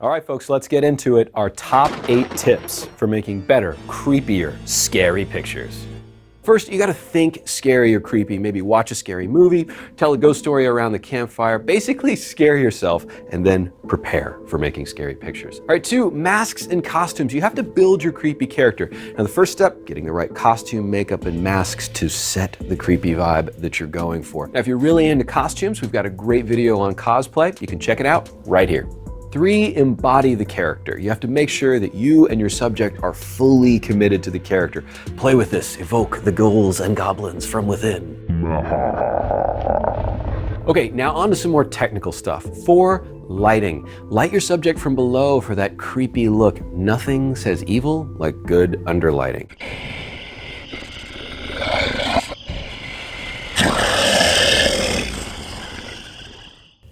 All right, folks, let's get into it. Our top 8 tips for making better, creepier, scary pictures. First, you gotta think scary or creepy. Maybe watch a scary movie, tell a ghost story around the campfire, basically scare yourself, and then prepare for making scary pictures. All right, 2, masks and costumes. You have to build your creepy character. Now, the first step, getting the right costume, makeup, and masks to set the creepy vibe that you're going for. Now, if you're really into costumes, we've got a great video on cosplay. You can check it out right here. 3, embody the character. You have to make sure that you and your subject are fully committed to the character. Play with this, evoke the ghouls and goblins from within. Okay, now on to some more technical stuff. 4, lighting. Light your subject from below for that creepy look. Nothing says evil like good underlighting.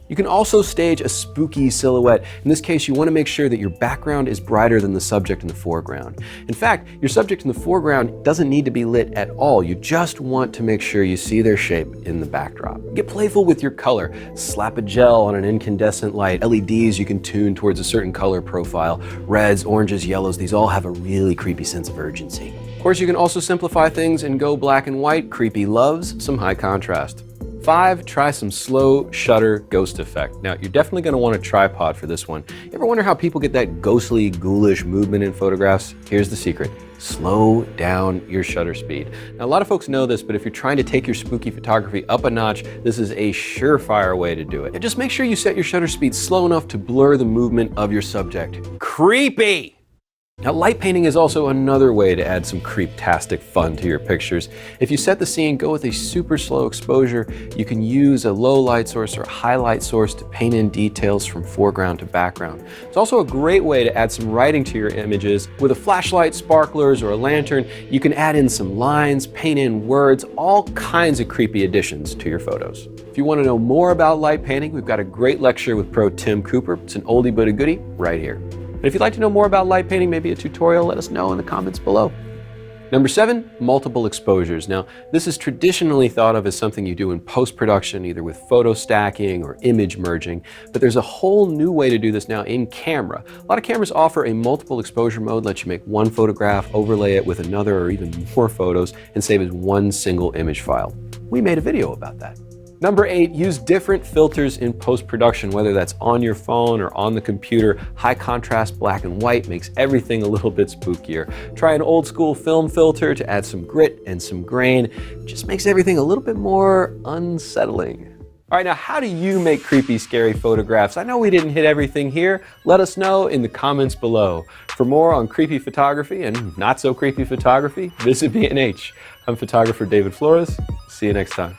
You can also stage a spooky silhouette. In this case, you want to make sure that your background is brighter than the subject in the foreground. In fact, your subject in the foreground doesn't need to be lit at all. You just want to make sure you see their shape in the backdrop. Get playful with your color. Slap a gel on an incandescent light. LEDs you can tune towards a certain color profile. Reds, oranges, yellows, these all have a really creepy sense of urgency. Of course, you can also simplify things and go black and white. Creepy loves some high contrast. 5, try some slow shutter ghost effect. Now, you're definitely gonna want a tripod for this one. You ever wonder how people get that ghostly, ghoulish movement in photographs? Here's the secret. Slow down your shutter speed. Now, a lot of folks know this, but if you're trying to take your spooky photography up a notch, this is a surefire way to do it. And just make sure you set your shutter speed slow enough to blur the movement of your subject. Creepy! Now, light painting is also another way to add some creep-tastic fun to your pictures. If you set the scene, go with a super slow exposure. You can use a low light source or a high light source to paint in details from foreground to background. It's also a great way to add some writing to your images. With a flashlight, sparklers, or a lantern, you can add in some lines, paint in words, all kinds of creepy additions to your photos. If you want to know more about light painting, we've got a great lecture with Pro Tim Cooper. It's an oldie but a goodie right here. And if you'd like to know more about light painting, maybe a tutorial, let us know in the comments below. Number 7, multiple exposures. Now, this is traditionally thought of as something you do in post-production, either with photo stacking or image merging, but there's a whole new way to do this now in camera. A lot of cameras offer a multiple exposure mode, lets you make one photograph, overlay it with another or even more photos, and save as one single image file. We made a video about that. Number 8, use different filters in post-production, whether that's on your phone or on the computer. High contrast black and white makes everything a little bit spookier. Try an old school film filter to add some grit and some grain. It just makes everything a little bit more unsettling. All right, now how do you make creepy, scary photographs? I know we didn't hit everything here. Let us know in the comments below. For more on creepy photography and not so creepy photography, visit B&H. I'm photographer David Flores. See you next time.